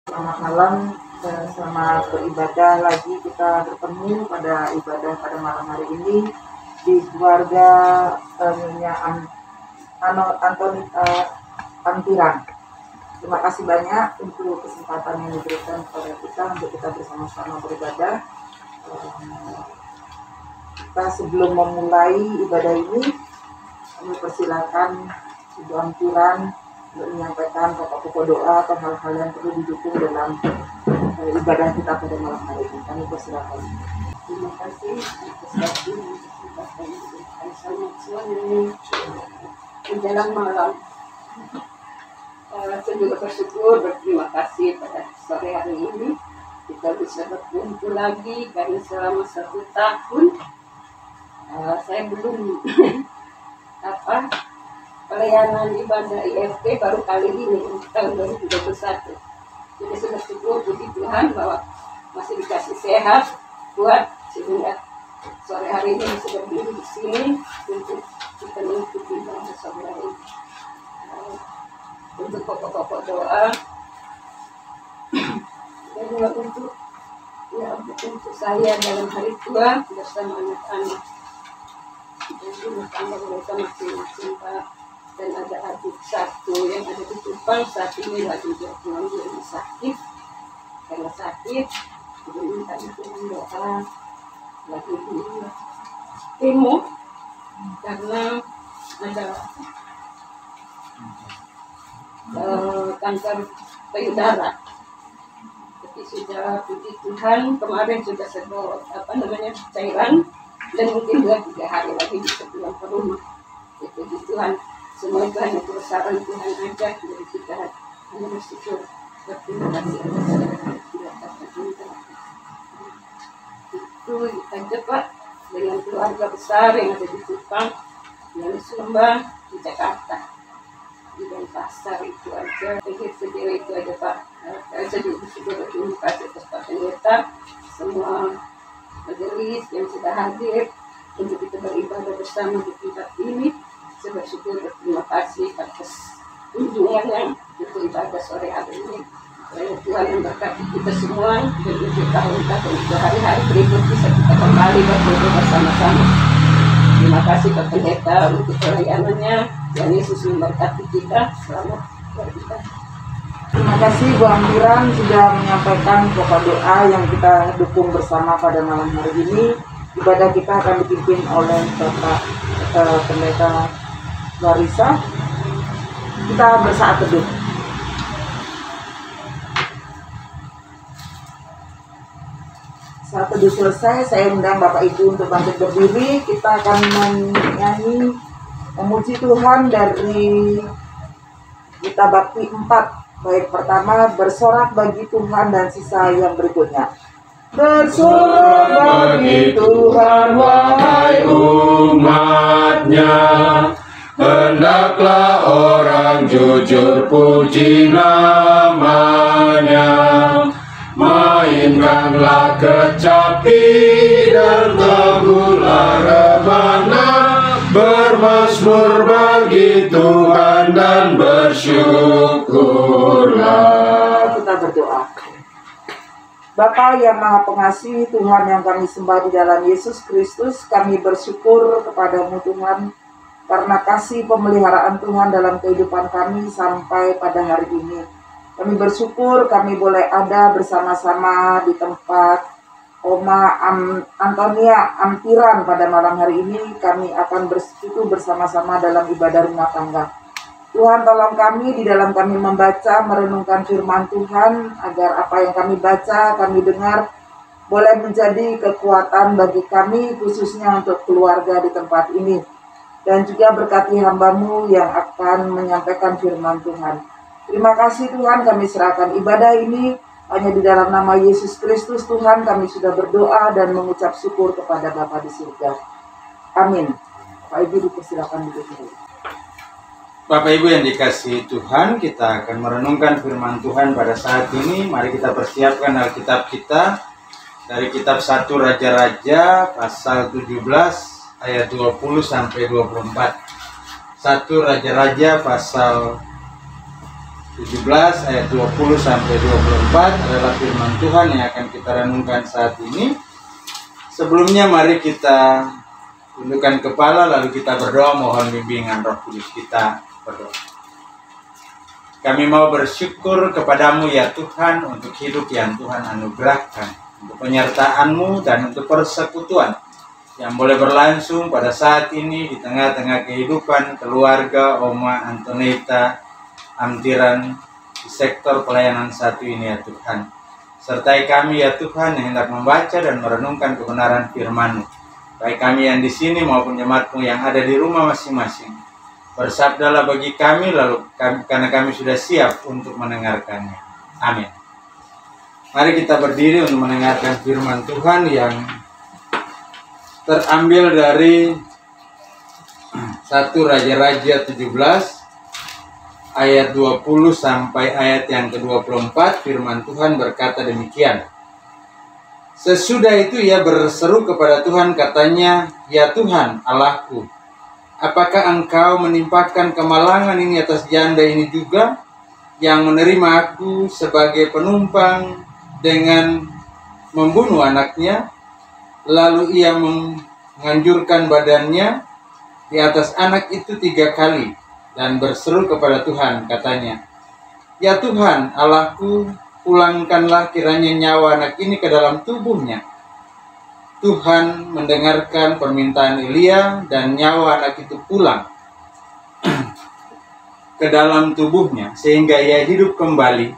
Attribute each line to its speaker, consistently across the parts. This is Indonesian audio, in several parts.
Speaker 1: Selamat malam, selamat beribadah lagi. Kita bertemu pada ibadah pada malam hari ini di keluarga Nyonya Antonita Ampiran. Terima kasih banyak untuk kesempatan yang diberikan kepada kita untuk kita bersama-sama beribadah. Kita sebelum memulai ibadah ini, kami persilakan Ibu Ampiran untuk menyampaikan pokok-pokok doa atau hal-hal yang perlu didukung dalam ibadah kita pada malam hari ini. Kami persilakan.
Speaker 2: Terima kasih atas waktu dan kesempatan yang diberikan selamat sore menjelang malam. Saya juga berterima kasih pada sore hari ini kita bisa berkumpul lagi karena selama 1 tahun saya belum pelayanan ibadah IFT baru kali ini tahun 2021. Jadi sudah syukur puji Tuhan bahwa masih dikasih sehat kuat sehingga sore hari ini bisa berdiri di sini untuk kita mengikuti ibadah sore hari ini. Untuk pokok-pokok doa dan juga untuk saya dalam hari tua bersama anak-anak dan rumah tangga mereka masing-masing, Pak. Dan ada adik satu yang ada di Kupang saat ini lagi berjuang di sakit karena sakit, jadi minta dukungan doa lagi di kemo karena ada kanker payudara. Tapi sudah puji Tuhan kemarin sudah sedot cairan dan mungkin 2-3 hari lagi bisa pulang ke rumah. Puji Tuhan, semua itu hanya kebesaran Tuhan aja. Jadi kita hanya bersyukur. Berterima kasih atas itu aja, Pak, dengan keluarga besar yang ada di Kupang, yang di Sumba, di Jakarta, di Denpasar itu aja. Sendiri itu aja, Pak. Saya juga berterima kasih atas Pak Pendeta, semua majelis yang sudah hadir untuk kita beribadah bersama di tempat ini. Saya bersyukur berterima kasih atas kunjungan untuk ibadah sore hari ini. Tuhan memberkati kita semua dan untuk tahun-tahun untuk hari-hari berikut bisa kita kembali beribadah bersama-sama. Terima kasih Pak Pendeta untuk pelayanannya. Dan Yesus memberkati kita. Selamat beribadah.
Speaker 1: Terima kasih Bu Ampiran sudah menyampaikan pokok doa yang kita dukung bersama pada malam hari ini. Ibadah kita akan dipimpin oleh Bapak Pendeta Larissa. Kita bersaat teduh. Saat teduh selesai, saya undang Bapak Ibu untuk bangkit berdiri. Kita akan menyanyi memuji Tuhan dari Gita Bakti 4. Baik pertama, bersorak bagi Tuhan, dan sisa yang berikutnya. Bersorak bagi Tuhan, wahai umat-Nya, hendaklah orang jujur puji nama-Nya. Mainkanlah kecapi dan lagulah rebana, bermazmur bagi Tuhan dan bersyukurlah. Kita berdoa. Bapa yang Maha Pengasih, Tuhan yang kami sembah di dalam Yesus Kristus, kami bersyukur kepadamu Tuhan karena kasih pemeliharaan Tuhan dalam kehidupan kami sampai pada hari ini. Kami bersyukur kami boleh ada bersama-sama di tempat Oma Antonia Ampiran pada malam hari ini. Kami akan bersekutu bersama-sama dalam ibadah rumah tangga. Tuhan tolong kami di dalam kami membaca, merenungkan firman Tuhan, agar apa yang kami baca, kami dengar, boleh menjadi kekuatan bagi kami, khususnya untuk keluarga di tempat ini. Dan juga berkati hamba-Mu yang akan menyampaikan firman Tuhan. Terima kasih Tuhan, kami serahkan ibadah ini hanya di dalam nama Yesus Kristus. Tuhan, kami sudah berdoa dan mengucap syukur kepada Bapa di surga. Amin. Pak Ibu dipersilakan duduk dulu.
Speaker 3: Bapak Ibu yang dikasihi Tuhan, kita akan merenungkan firman Tuhan pada saat ini. Mari kita persiapkan Alkitab kita dari kitab 1 Raja-Raja pasal 17 ayat 20 sampai 24. 1 Raja-Raja pasal 17 ayat 20 sampai 24 adalah firman Tuhan yang akan kita renungkan saat ini. Sebelumnya mari kita tundukkan kepala lalu kita berdoa mohon bimbingan Roh Kudus. Kita berdoa. Kami mau bersyukur kepadamu ya Tuhan untuk hidup yang Tuhan anugerahkan, untuk penyertaan-Mu dan untuk persekutuan yang boleh berlangsung pada saat ini di tengah-tengah kehidupan keluarga Oma Antoneta Amtiran di sektor pelayanan satu ini ya Tuhan. Sertai kami ya Tuhan yang hendak membaca dan merenungkan kebenaran firman-Mu. Baik kami yang di sini maupun jemaat-Mu yang ada di rumah masing-masing. Bersabdalah bagi kami lalu karena kami sudah siap untuk mendengarkannya. Amin. Mari kita berdiri untuk mendengarkan firman Tuhan yang terambil dari 1 Raja-Raja 17 ayat 20 sampai ayat yang ke-24. Firman Tuhan berkata demikian. Sesudah itu ia berseru kepada Tuhan, katanya, "Ya Tuhan, Allahku, apakah Engkau menimpakan kemalangan ini atas janda ini juga, yang menerima aku sebagai penumpang dengan membunuh anaknya?" Lalu ia menganjurkan badannya di atas anak itu 3 kali dan berseru kepada Tuhan, katanya, "Ya Tuhan, Allahku, pulangkanlah kiranya nyawa anak ini ke dalam tubuhnya." Tuhan mendengarkan permintaan Elia dan nyawa anak itu pulang ke dalam tubuhnya sehingga ia hidup kembali.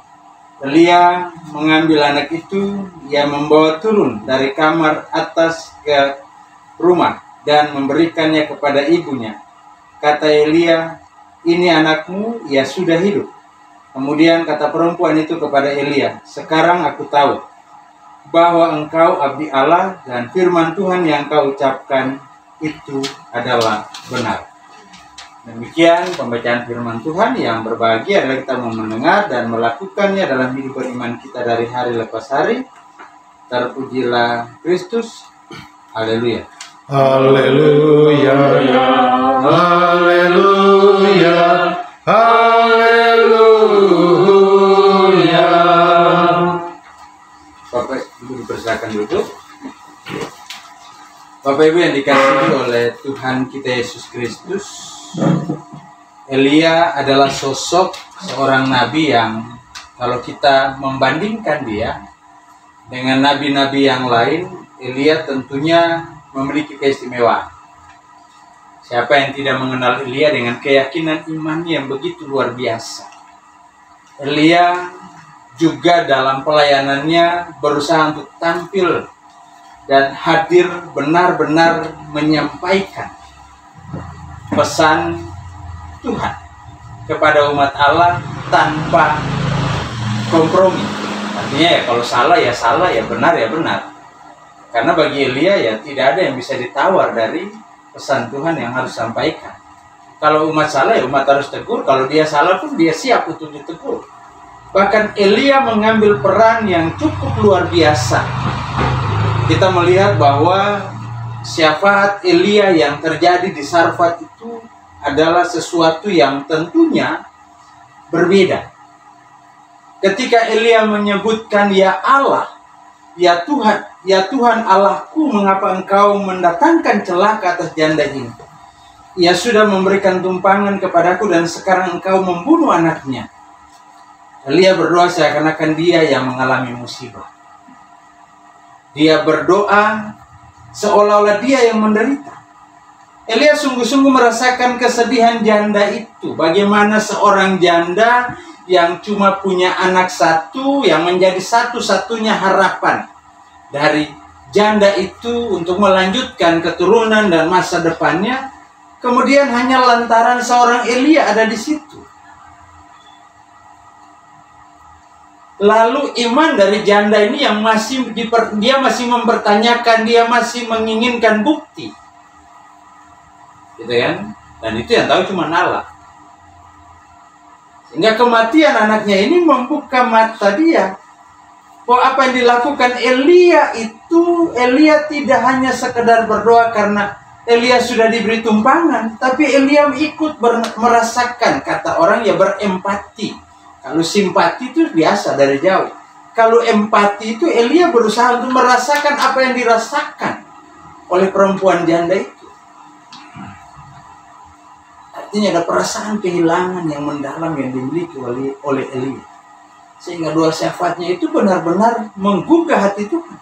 Speaker 3: Elia mengambil anak itu, ia membawa turun dari kamar atas ke rumah dan memberikannya kepada ibunya. Kata Elia, "Ini anakmu, ia sudah hidup." Kemudian kata perempuan itu kepada Elia, "Sekarang aku tahu bahwa engkau abdi Allah dan firman Tuhan yang kau ucapkan itu adalah benar." Demikian pembacaan firman Tuhan. Yang berbahagia adalah kita mau mendengar dan melakukannya dalam hidup beriman kita dari hari lepas hari. Terpujilah Kristus. Haleluya.
Speaker 4: Haleluya. Haleluya. Haleluya.
Speaker 3: Bapak Ibu dipersilakan duduk. Bapak Ibu yang dikasihi oleh Tuhan kita Yesus Kristus, Elia adalah sosok seorang nabi yang kalau kita membandingkan dia dengan nabi-nabi yang lain, Elia tentunya memiliki keistimewaan. Siapa yang tidak mengenal Elia dengan keyakinan imannya yang begitu luar biasa. Elia juga dalam pelayanannya berusaha untuk tampil dan hadir benar-benar menyampaikan pesan Tuhan kepada umat Allah tanpa kompromi. Artinya ya kalau salah, ya benar ya benar. Karena bagi Elia ya tidak ada yang bisa ditawar dari pesan Tuhan yang harus sampaikan. Kalau umat salah ya umat harus tegur, kalau dia salah pun dia siap untuk ditegur. Bahkan Elia mengambil peran yang cukup luar biasa. Kita melihat bahwa syafaat Elia yang terjadi di Sarfat itu adalah sesuatu yang tentunya berbeda. Ketika Elia menyebutkan, "Ya Allah, ya Tuhan Allahku, mengapa engkau mendatangkan celaka atas janda ini? Ia sudah memberikan tumpangan kepadaku dan sekarang engkau membunuh anaknya." Elia berdoa seakan-akan dia yang mengalami musibah. Dia berdoa seolah-olah dia yang menderita. Elia sungguh-sungguh merasakan kesedihan janda itu. Bagaimana seorang janda yang cuma punya anak satu, yang menjadi satu-satunya harapan dari janda itu untuk melanjutkan keturunan dan masa depannya, kemudian hanya lantaran seorang Elia ada di situ. Lalu iman dari janda ini yang dia masih mempertanyakan, dia masih menginginkan bukti, gitu kan? Dan itu yang tahu cuma Allah. Sehingga kematian anaknya ini membuka mata dia. Bahwa apa yang dilakukan Elia itu, Elia tidak hanya sekedar berdoa karena Elia sudah diberi tumpangan, tapi Elia ikut merasakan, kata orang ya berempati Kalau simpati itu biasa dari jauh. Kalau empati itu Elia berusaha untuk merasakan apa yang dirasakan oleh perempuan janda itu. Artinya ada perasaan kehilangan yang mendalam yang dimiliki oleh Elia. Sehingga doa syafaatnya itu benar-benar menggugah hati Tuhan.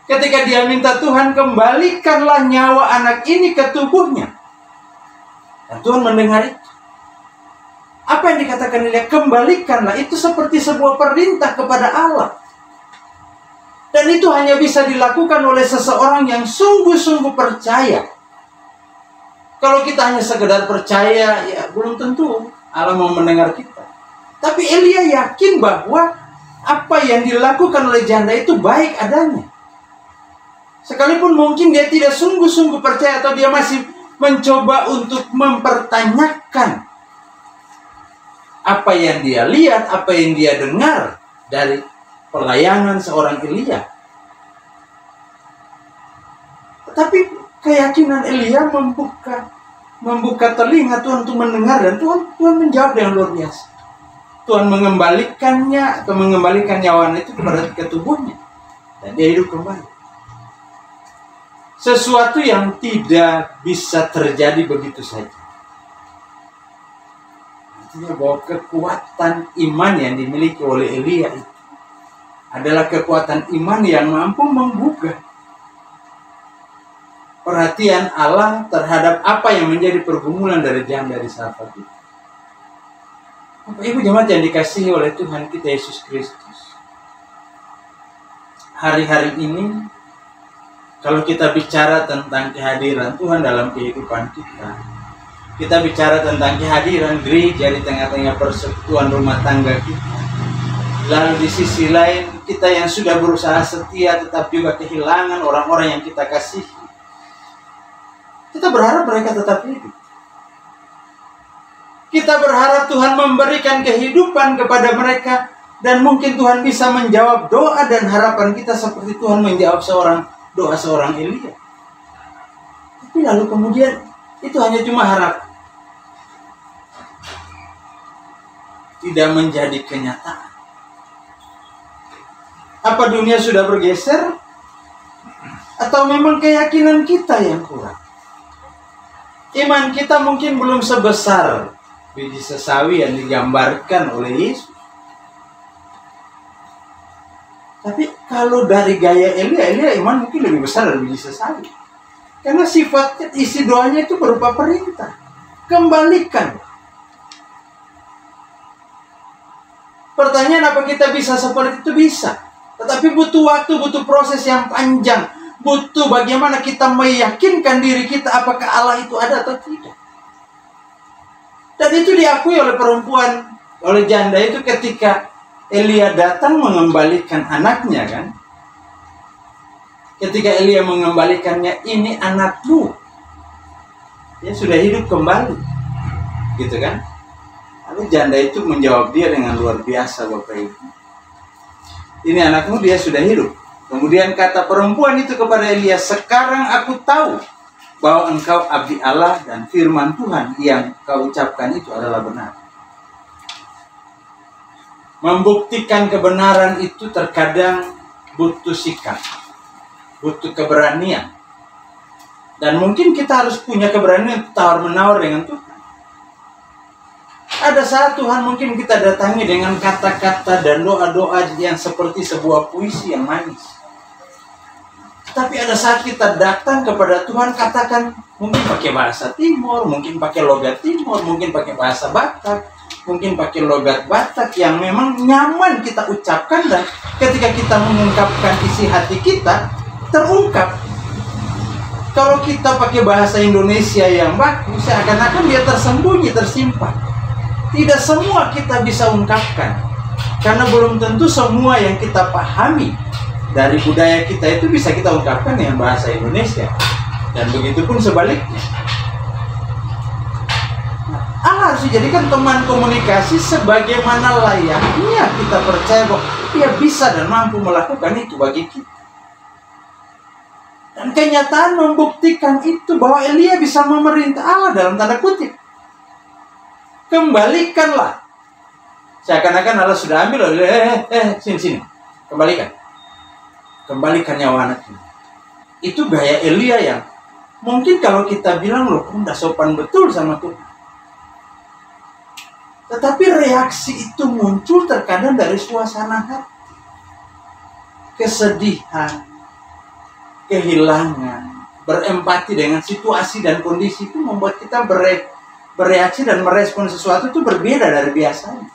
Speaker 3: Ketika dia minta Tuhan, kembalikanlah nyawa anak ini ke tubuhnya. Dan Tuhan mendengar itu. Apa yang dikatakan Elia? Kembalikanlah. Itu seperti sebuah perintah kepada Allah. Dan itu hanya bisa dilakukan oleh seseorang yang sungguh-sungguh percaya. Kalau kita hanya sekedar percaya, ya belum tentu Allah mau mendengar kita. Tapi Elia yakin bahwa apa yang dilakukan oleh janda itu baik adanya. Sekalipun mungkin dia tidak sungguh-sungguh percaya atau dia masih mencoba untuk mempertanyakan apa yang dia lihat, apa yang dia dengar dari pelayanan seorang Elia. Tetapi keyakinan Elia membuka telinga Tuhan untuk mendengar, dan Tuhan menjawab dengan luar biasa. Tuhan mengembalikannya atau mengembalikan nyawanya itu kepada tubuhnya, dan dia hidup kembali. Sesuatu yang tidak bisa terjadi begitu saja. Artinya bahwa kekuatan iman yang dimiliki oleh Elia itu adalah kekuatan iman yang mampu menggugah perhatian Allah terhadap apa yang menjadi pergumulan dari janda di Sarfat itu. Bapak Ibu jemaat yang dikasihi oleh Tuhan kita Yesus Kristus, hari-hari ini kalau kita bicara tentang kehadiran Tuhan dalam kehidupan kita bicara tentang kehadiran gereja di tengah-tengah persekutuan rumah tangga kita. Lalu di sisi lain, kita yang sudah berusaha setia tetap juga kehilangan orang-orang yang kita kasihi. Kita berharap mereka tetap hidup. Kita berharap Tuhan memberikan kehidupan kepada mereka, dan mungkin Tuhan bisa menjawab doa dan harapan kita seperti Tuhan menjawab doa seorang Elia. Tapi lalu kemudian itu hanya cuma harap, tidak menjadi kenyataan. Apa dunia sudah bergeser? Atau memang keyakinan kita yang kurang? Iman kita mungkin belum sebesar biji sesawi yang digambarkan oleh Yesus. Tapi kalau dari gaya Elia iman mungkin lebih besar dari biji sesawi. Karena sifatnya, isi doanya itu berupa perintah. Kembalikan. Pertanyaan, apa kita bisa seperti itu? Bisa. Tetapi butuh waktu, butuh proses yang panjang. Butuh bagaimana kita meyakinkan diri kita apakah Allah itu ada atau tidak. Dan itu diakui oleh perempuan, oleh janda itu ketika Elia datang mengembalikan anaknya kan. Ketika Elia mengembalikannya, ini anakmu. Dia sudah hidup kembali. Gitu kan. Lalu janda itu menjawab dia dengan luar biasa, Bapak Ibu. Ini anakmu, dia sudah hidup. Kemudian kata perempuan itu kepada Elia, sekarang aku tahu bahwa engkau abdi Allah dan firman Tuhan yang kau ucapkan itu adalah benar. Membuktikan kebenaran itu terkadang butuh sikap, butuh keberanian. Dan mungkin kita harus punya keberanian tawar-menawar dengan Tuhan. Ada saat Tuhan mungkin kita datangi dengan kata-kata dan doa-doa yang seperti sebuah puisi yang manis. Tapi ada saat kita datang kepada Tuhan, katakan mungkin pakai bahasa Timur, mungkin pakai logat Timur, mungkin pakai bahasa Batak, mungkin pakai logat Batak yang memang nyaman kita ucapkan, dan ketika kita mengungkapkan isi hati kita, terungkap. Kalau kita pakai bahasa Indonesia yang bagus, seakan-akan dia tersembunyi, tersimpan. Tidak semua kita bisa ungkapkan, karena belum tentu semua yang kita pahami dari budaya kita itu bisa kita ungkapkan dengan bahasa Indonesia. Dan begitu pun sebaliknya. Allah harus dijadikan teman komunikasi sebagaimana layaknya kita percaya bahwa dia bisa dan mampu melakukan itu bagi kita. Dan kenyataan membuktikan itu bahwa Elia bisa memerintah Allah dalam tanda kutip. Kembalikanlah Seakan-akan Allah sudah ambil, sini, kembalikan nyawa anak ini. Itu gaya Elia yang mungkin kalau kita bilang, loh, udah sopan betul sama Tuhan. Tetapi reaksi itu muncul terkadang dari suasana hati. Kesedihan, kehilangan, berempati dengan situasi dan kondisi itu membuat kita bereaksi dan merespon sesuatu itu berbeda dari biasanya.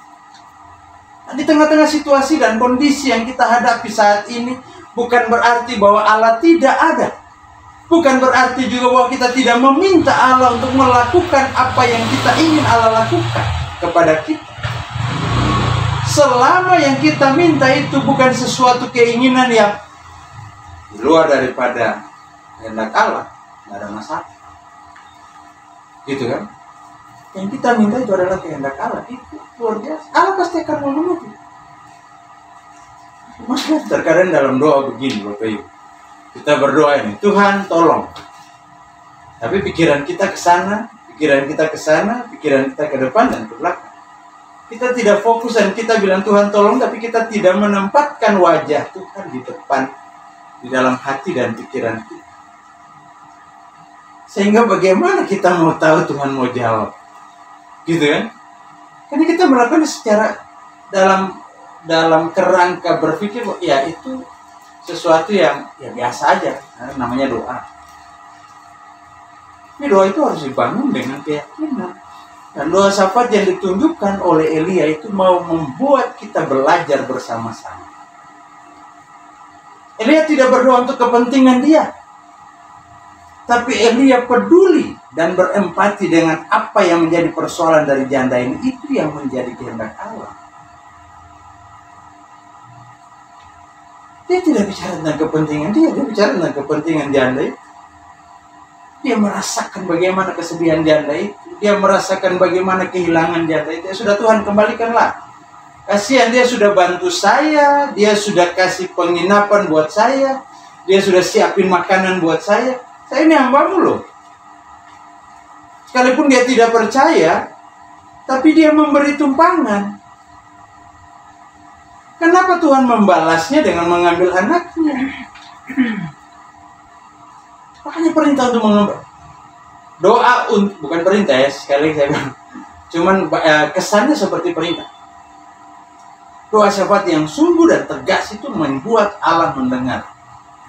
Speaker 3: Nah, di tengah-tengah situasi dan kondisi yang kita hadapi saat ini, bukan berarti bahwa Allah tidak ada. Bukan berarti juga bahwa kita tidak meminta Allah untuk melakukan apa yang kita ingin Allah lakukan kepada kita. Selama yang kita minta itu bukan sesuatu keinginan yang di luar daripada kehendak Allah, tidak ada masalah. Gitu kan? Yang kita minta itu adalah kehendak Allah. Itu luar biasa. Allah pasti akan memenuhi. Maka terkadang dalam doa begini, Bapak Ibu, kita berdoa ini, Tuhan tolong. Tapi pikiran kita ke sana, pikiran kita ke depan dan ke belakang. Kita tidak fokus dan kita bilang Tuhan tolong, tapi kita tidak menempatkan wajah Tuhan di depan, di dalam hati dan pikiran kita. Sehingga bagaimana kita mau tahu Tuhan mau jawab? Gitu kan? Karena kita melakukan secara dalam kerangka berpikir, ya itu sesuatu yang ya biasa aja, namanya doa. Ini doa itu harus dibangun dengan keyakinan. Dan doa syafaat yang ditunjukkan oleh Elia itu mau membuat kita belajar bersama-sama. Elia tidak berdoa untuk kepentingan dia, tapi Elia peduli dan berempati dengan apa yang menjadi persoalan dari janda ini. Itu yang menjadi kehendak Allah. Dia tidak bicara tentang kepentingan dia bicara tentang kepentingan janda itu. Dia merasakan bagaimana kesedihan janda itu. Dia merasakan bagaimana kehilangan janda itu. Ya sudah Tuhan, kembalikanlah. Kasihan, dia sudah bantu saya, dia sudah kasih penginapan buat saya, dia sudah siapin makanan buat saya. Saya ini hambamu loh. Sekalipun dia tidak percaya, tapi dia memberi tumpangan. Kenapa Tuhan membalasnya dengan mengambil anaknya? Makanya perintah untuk mengambil. Doa bukan perintah ya, sekali saya bilang. Cuman kesannya seperti perintah. Doa syafaat yang sungguh dan tegas itu membuat Allah mendengar.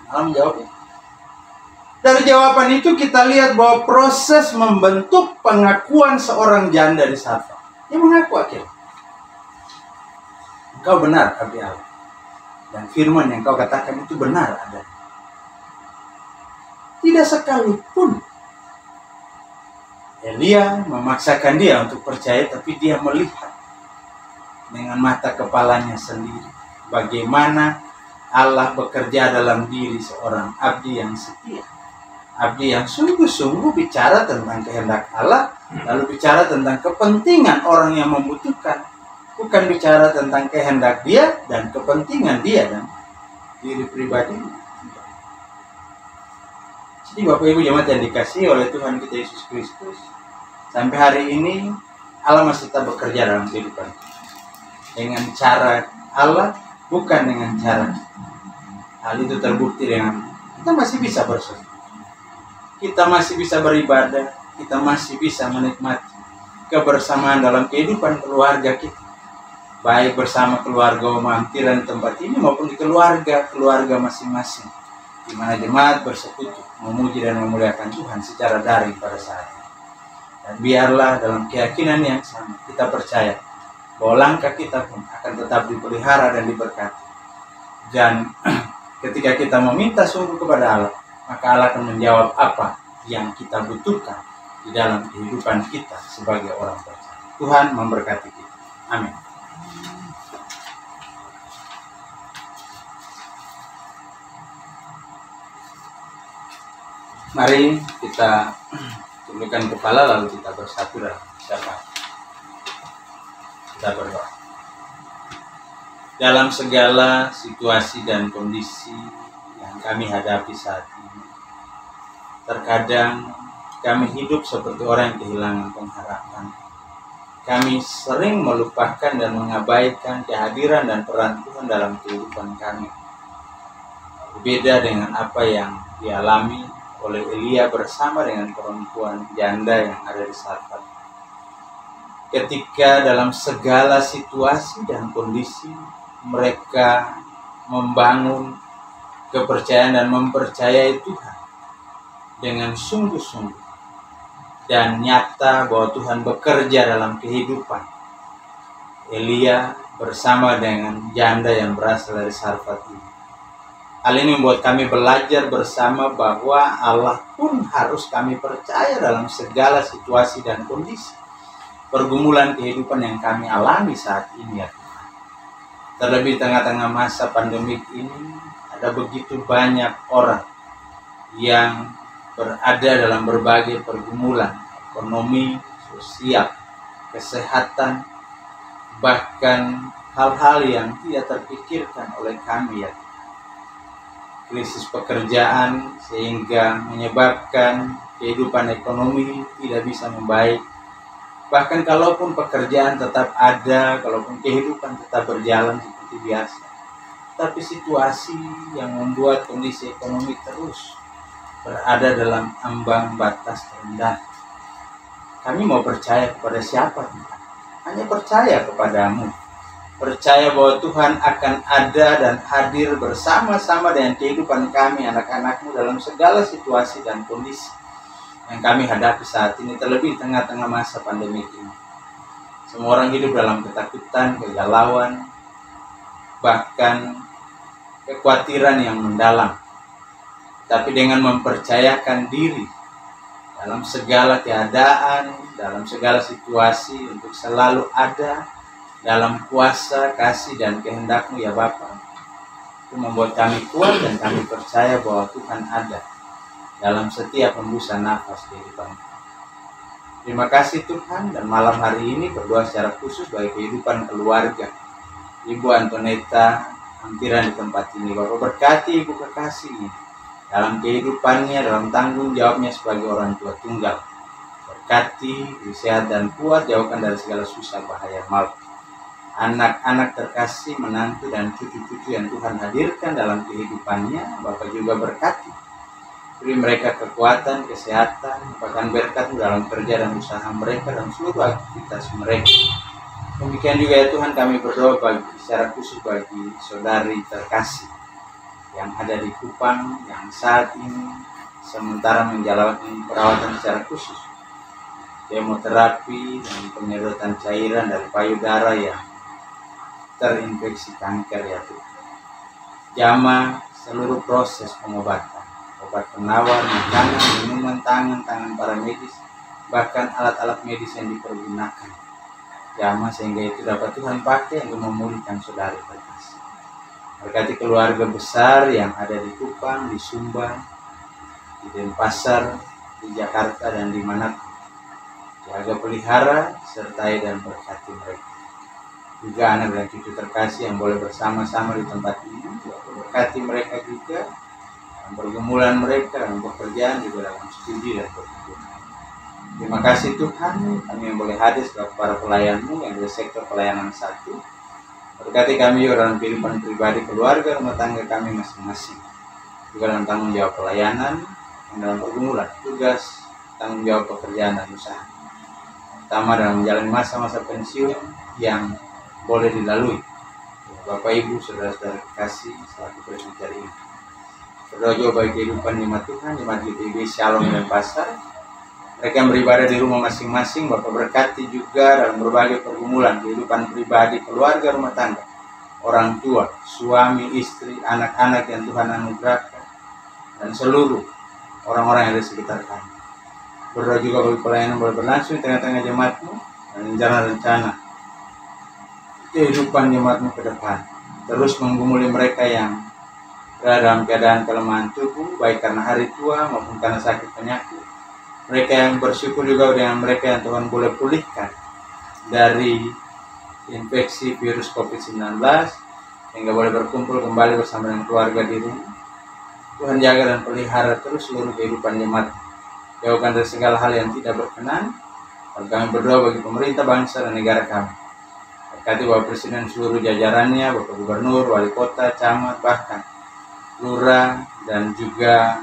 Speaker 3: Allah menjawabnya. Dari jawaban itu kita lihat bahwa proses membentuk pengakuan seorang janda di Sarfat. Dia mengaku akhirnya. Engkau benar, abdi Allah. Dan firman yang kau katakan itu benar ada. Tidak sekalipun Elia memaksakan dia untuk percaya, tapi dia melihat dengan mata kepalanya sendiri bagaimana Allah bekerja dalam diri seorang abdi yang setia. Abdi yang sungguh-sungguh bicara tentang kehendak Allah, lalu bicara tentang kepentingan orang yang membutuhkan. Bukan bicara tentang kehendak dia dan kepentingan dia dan diri pribadinya. Jadi Bapak Ibu jemaat yang dikasihi oleh Tuhan kita Yesus Kristus, sampai hari ini Allah masih tetap bekerja dalam kehidupan kita. Dengan cara Allah, bukan dengan cara hal itu terbukti dengan kita masih bisa bersyukur. Kita masih bisa beribadah, kita masih bisa menikmati kebersamaan dalam kehidupan keluarga kita. Baik bersama keluarga Mamtiran di tempat ini maupun di keluarga masing-masing. Di mana jemaat bersekutu memuji dan memuliakan Tuhan secara daring pada saat ini. Dan biarlah dalam keyakinan yang sama kita percaya bahwa langkah kita pun akan tetap dipelihara dan diberkati. Dan ketika kita meminta sungguh kepada Allah, maka Allah akan menjawab apa yang kita butuhkan di dalam kehidupan kita sebagai orang percaya. Tuhan memberkati kita. Amin. Mari kita tundukkan kepala lalu kita bersatu dalam syafaat. Kita berdoa. Dalam segala situasi dan kondisi yang kami hadapi saat ini, terkadang kami hidup seperti orang yang kehilangan pengharapan. kami sering melupakan dan mengabaikan kehadiran dan peran Tuhan dalam kehidupan kami. Berbeda dengan apa yang dialami oleh Elia bersama dengan perempuan janda yang ada di Sarfat. Ketika dalam segala situasi dan kondisi mereka membangun kepercayaan dan mempercayai Tuhan dengan sungguh-sungguh dan nyata bahwa Tuhan bekerja dalam kehidupan Elia bersama dengan janda yang berasal dari Sarfat ini. Hal ini membuat kami belajar bersama bahwa Allah pun harus kami percaya dalam segala situasi dan kondisi pergumulan kehidupan yang kami alami saat ini, ya Tuhan. Terlebih tengah-tengah masa pandemik ini, ada begitu banyak orang yang berada dalam berbagai pergumulan ekonomi, sosial, kesehatan, bahkan hal-hal yang tidak terpikirkan oleh kami, ya. Krisis pekerjaan sehingga menyebabkan kehidupan ekonomi tidak bisa membaik. Bahkan kalaupun pekerjaan tetap ada, kalaupun kehidupan tetap berjalan seperti biasa, tapi situasi yang membuat kondisi ekonomi terus berada dalam ambang batas terendah. Kami mau percaya kepada siapa? Hanya percaya kepadamu. Percaya bahwa Tuhan akan ada dan hadir bersama-sama dengan kehidupan kami, anak-anakmu, dalam segala situasi dan kondisi yang kami hadapi saat ini, terlebih tengah-tengah masa pandemi ini. Semua orang hidup dalam ketakutan, kegalauan, bahkan kekhawatiran yang mendalam. Tapi dengan mempercayakan diri dalam segala keadaan, dalam segala situasi, untuk selalu ada dalam kuasa, kasih, dan kehendak-Mu, ya Bapa, itu membuat kami kuat dan kami percaya bahwa Tuhan ada dalam setiap hembusan nafas kehidupan. Terima kasih Tuhan, dan malam hari ini berdoa secara khusus bagi kehidupan keluarga Ibu Antoneta Amtiran di tempat ini. Bapak berkati Ibu kekasih dalam kehidupannya, dalam tanggung jawabnya sebagai orang tua tunggal. Berkati, beri sehat dan kuat, jauhkan dari segala susah bahaya maut. Anak-anak terkasih, menantu dan cucu-cucu yang Tuhan hadirkan dalam kehidupannya, Bapak juga berkati. Beri mereka kekuatan, kesehatan, bahkan berkat dalam kerja dan usaha mereka dan seluruh aktivitas mereka. Demikian juga ya Tuhan, kami berdoa secara khusus bagi saudari terkasih yang ada di Kupang, yang saat ini sementara menjalani perawatan secara khusus, kemoterapi dan penyedotan cairan dari payudara yang terinfeksi kanker, ya Tuhan. Jamah seluruh proses pengobatan, obat penawar, makanan, minuman, tangan para medis, bahkan alat-alat medis yang dipergunakan. Jamah sehingga itu dapat Tuhan pakai untuk memulihkan saudari terkasih. Berkati keluarga besar yang ada di Kupang, di Sumba, di Denpasar, di Jakarta, dan dimanapun. Jaga pelihara, sertai dan berkati mereka. Juga anak dan cucu terkasih yang boleh bersama-sama di tempat ini, berkati mereka juga dalam pergumulan mereka, dalam pekerjaan, juga dalam studi dan perkuliahan. Terima kasih Tuhan, kami yang boleh hadir sebagai para pelayan-Mu yang dari sektor pelayanan 1. Berkati kami dalam kehidupan pribadi, keluarga, rumah tangga kami masing-masing. Juga dalam tanggung jawab pelayanan, yang dalam pergumulan, tugas, tanggung jawab pekerjaan dan usaha. Pertama dalam menjalani masa-masa pensiun yang boleh dilalui. Bapak Ibu, saudara-saudara kasih, selaku presbiter ini. Berdoa juga bagi kehidupan jemaat Tuhan, jemaat GTB Shalom dan Pasar. Mereka yang beribadah di rumah masing-masing, Bapak berkati juga dalam berbagai pergumulan, kehidupan pribadi, keluarga, rumah tangga, orang tua, suami, istri, anak-anak yang Tuhan anugerahkan, dan seluruh orang-orang yang ada di sekitar kami. Berdoa juga bagi pelayanan boleh berlangsung di tengah-tengah jemaat-Mu, dan rencana-rencana kehidupan jemaat-Mu ke depan. Terus menggumuli mereka yang berada dalam keadaan kelemahan tubuh, baik karena hari tua maupun karena sakit penyakit. Mereka yang bersyukur juga dengan mereka yang Tuhan boleh pulihkan dari infeksi virus COVID-19, sehingga boleh berkumpul kembali bersama dengan keluarga di rumah. Tuhan jaga dan pelihara terus seluruh kehidupan jemaat. Jauhkan dari segala hal yang tidak berkenan, Kami berdoa bagi pemerintah bangsa dan negara kami. Berkati Bapak Presiden seluruh jajarannya, Bapak Gubernur, Wali Kota, Camat, bahkan lurah dan juga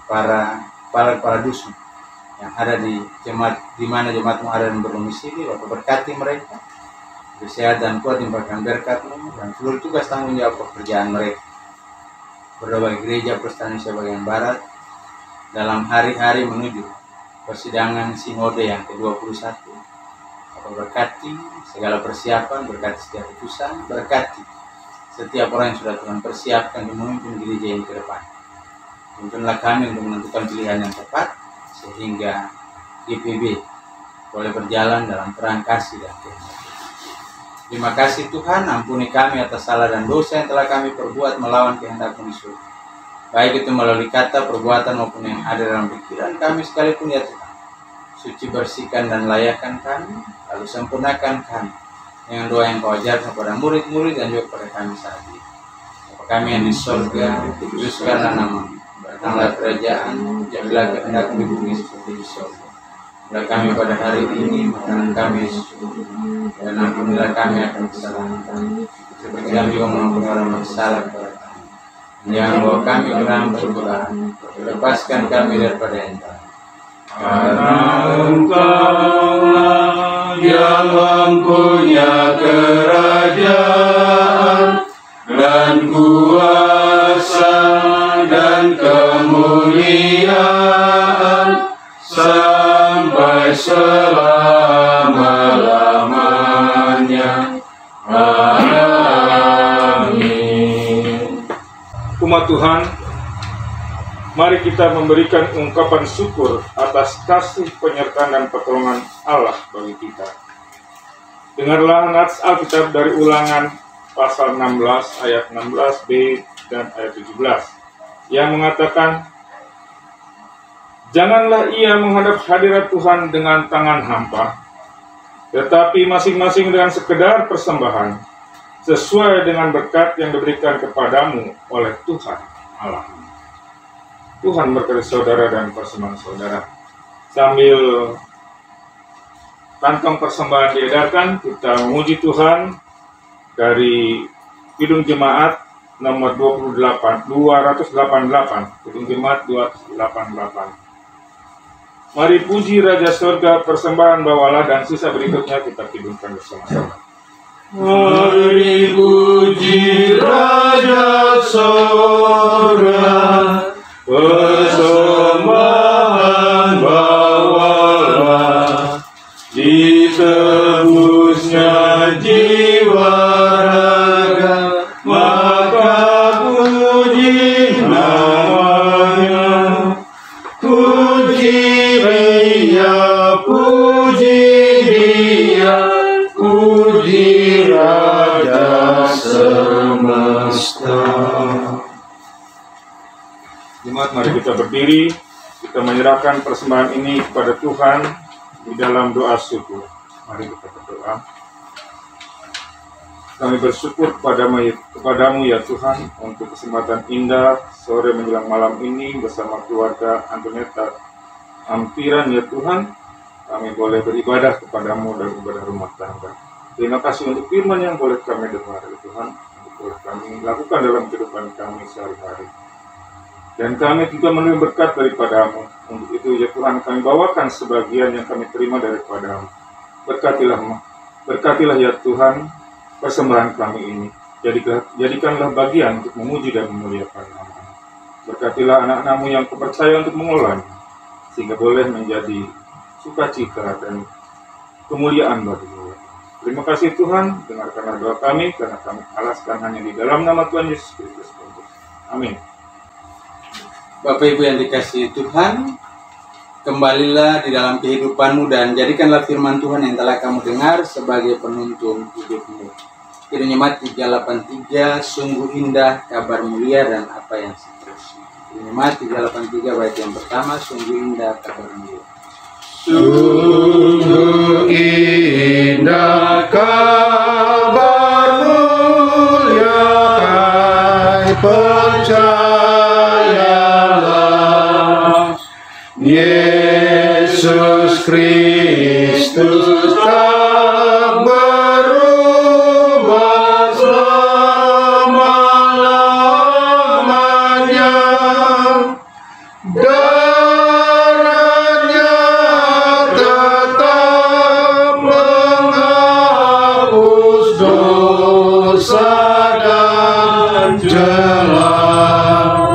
Speaker 3: para kepala dusun yang ada di jemaat, di mana jemaatmu ada dan berdomisili. Bapak berkati mereka, kesehatan kuat, limpahkan berkat-Mu dan seluruh tugas tanggung jawab pekerjaan mereka. Berdoa bagi gereja Protestan Indonesia bagian Barat dalam hari-hari menuju persidangan sinode yang ke-21. Bapak berkati segala persiapan, berkati setiap utusan, berkati setiap orang yang sudah Tuhan persiapkan untuk memimpin gereja ini ke depan. Tuntunlah kami untuk menentukan pilihan yang tepat, sehingga GPB boleh berjalan dalam terang kasih dan kehendak. Terima kasih Tuhan, ampuni kami atas salah dan dosa yang telah kami perbuat melawan kehendak-Mu di surga. Baik itu melalui kata, perbuatan maupun yang ada dalam pikiran kami sekalipun ya Tuhan. Suci bersihkan dan layakkan kami, lalu sempurnakan kami dengan doa yang Kau ajarkan kepada murid-murid dan juga kepada kami saat ini. Bapa kami yang di surga, dikuduskanlah nama-Mu, datanglah kerajaan, jadilah kehendak-Mu di bumi seperti di surga. Berilah kami pada hari ini makanan kami secukupnya, dan ampunilah kami akan kesalahan kami, seperti kami juga mengampuni orang yang bersalah kepada kami. Jangan bawa kami ke dalam pencobaan, lepaskan kami daripada yang jahat.
Speaker 4: Karena Engkau-lah yang mempunyai kerajaan dan kuasa dan kemuliaan sampai selama-lamanya. Amin.
Speaker 5: Umat Tuhan, mari kita memberikan ungkapan syukur atas kasih penyertaan dan pertolongan Allah bagi kita. Dengarlah nats Alkitab dari Ulangan pasal 16 ayat 16b dan ayat 17 yang mengatakan, janganlah ia menghadap hadirat Tuhan dengan tangan hampa, tetapi masing-masing dengan sekedar persembahan sesuai dengan berkat yang diberikan kepadamu oleh Tuhan Allah. Tuhan berkati saudara dan persembahan saudara. Sambil kantong persembahan diedarkan, kita memuji Tuhan dari Kidung Jemaat nomor 288, Kidung Jemaat 288. Mari puji Raja Surga, persembahan bawalah, dan sisa berikutnya kita kidungkan bersama-sama.
Speaker 4: Mari puji Raja Surga, persembahan bawalah, ditebusnya jiwa raga, maka puji namanya. Puji Dia, puji Dia, puji Raja semesta.
Speaker 5: Jemaat, mari kita berdiri, kita menyerahkan persembahan ini kepada Tuhan di dalam doa syukur. Mari kita berdoa. Kami bersyukur kepadamu ya Tuhan, untuk kesempatan indah sore menjelang malam ini bersama keluarga Antoneta Ampiran ya Tuhan. Kami boleh beribadah kepadamu dan ibadah rumah tangga. Terima kasih untuk firman yang boleh kami dengar ya Tuhan, untuk boleh kami lakukan dalam kehidupan kami sehari-hari. Dan kami juga menerima berkat daripadamu. Untuk itu ya Tuhan, kami bawakan sebagian yang kami terima daripadamu. Berkatilah ya Tuhan persembahan kami ini. Jadikanlah bagian untuk memuji dan memuliakan nama-Mu. Berkatilah anak-anak-Mu yang kepercayaan untuk mengolahnya, sehingga boleh menjadi sukacita dan kemuliaan bagi-Mu. Terima kasih Tuhan, dengarkanlah doa kami, karena kami alaskan hanya di dalam nama Tuhan Yesus Kristus. Amin.
Speaker 3: Bapak Ibu yang dikasihi Tuhan, kembalilah di dalam kehidupanmu dan jadikanlah firman Tuhan yang telah kamu dengar sebagai penuntun hidupmu. Kidung Jemaat 383, sungguh indah kabar mulia dan apa yang seterusnya. Kidung Jemaat 383 bait yang pertama, sungguh indah kabar mulia.
Speaker 4: Sungguh indah kabar mulia, hai percayalah, Yesus Kristus Kristus tak berubah selama-lamanya. Darahnya tetap menghapus dosa dan celah.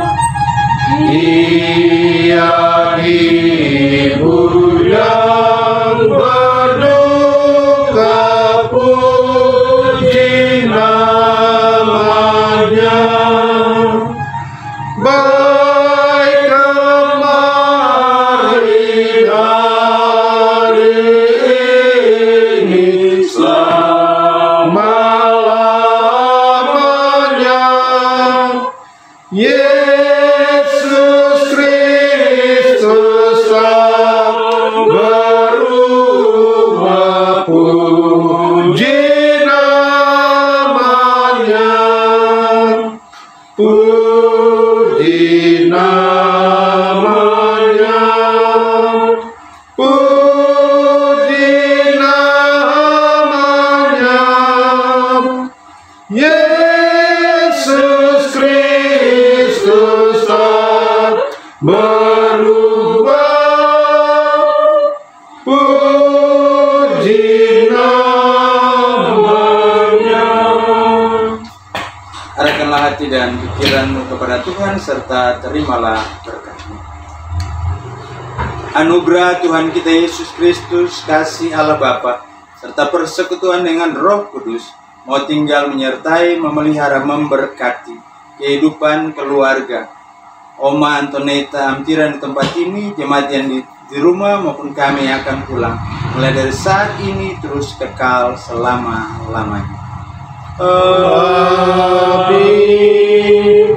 Speaker 4: Ia hibur yang berduka, puji namanya. Baik kemarin hari ini selama-lamanya. Yesus Kristus tak berubah, puji namanya, puji namanya, puji namanya. Yesus Kristus tak berubah, puji namanya.
Speaker 3: Arahkanlah hati dan pikiranmu kepada Tuhan serta terimalah berkat-Nya. Anugerah Tuhan kita Yesus Kristus, kasih Allah Bapa, serta persekutuan dengan Roh Kudus mau tinggal menyertai, memelihara, memberkati kehidupan keluarga Oma Antoneta Amtiran di tempat ini, jemaat yang di rumah maupun kami yang akan pulang, mulai dari saat ini terus kekal selama-lamanya.
Speaker 4: Amin.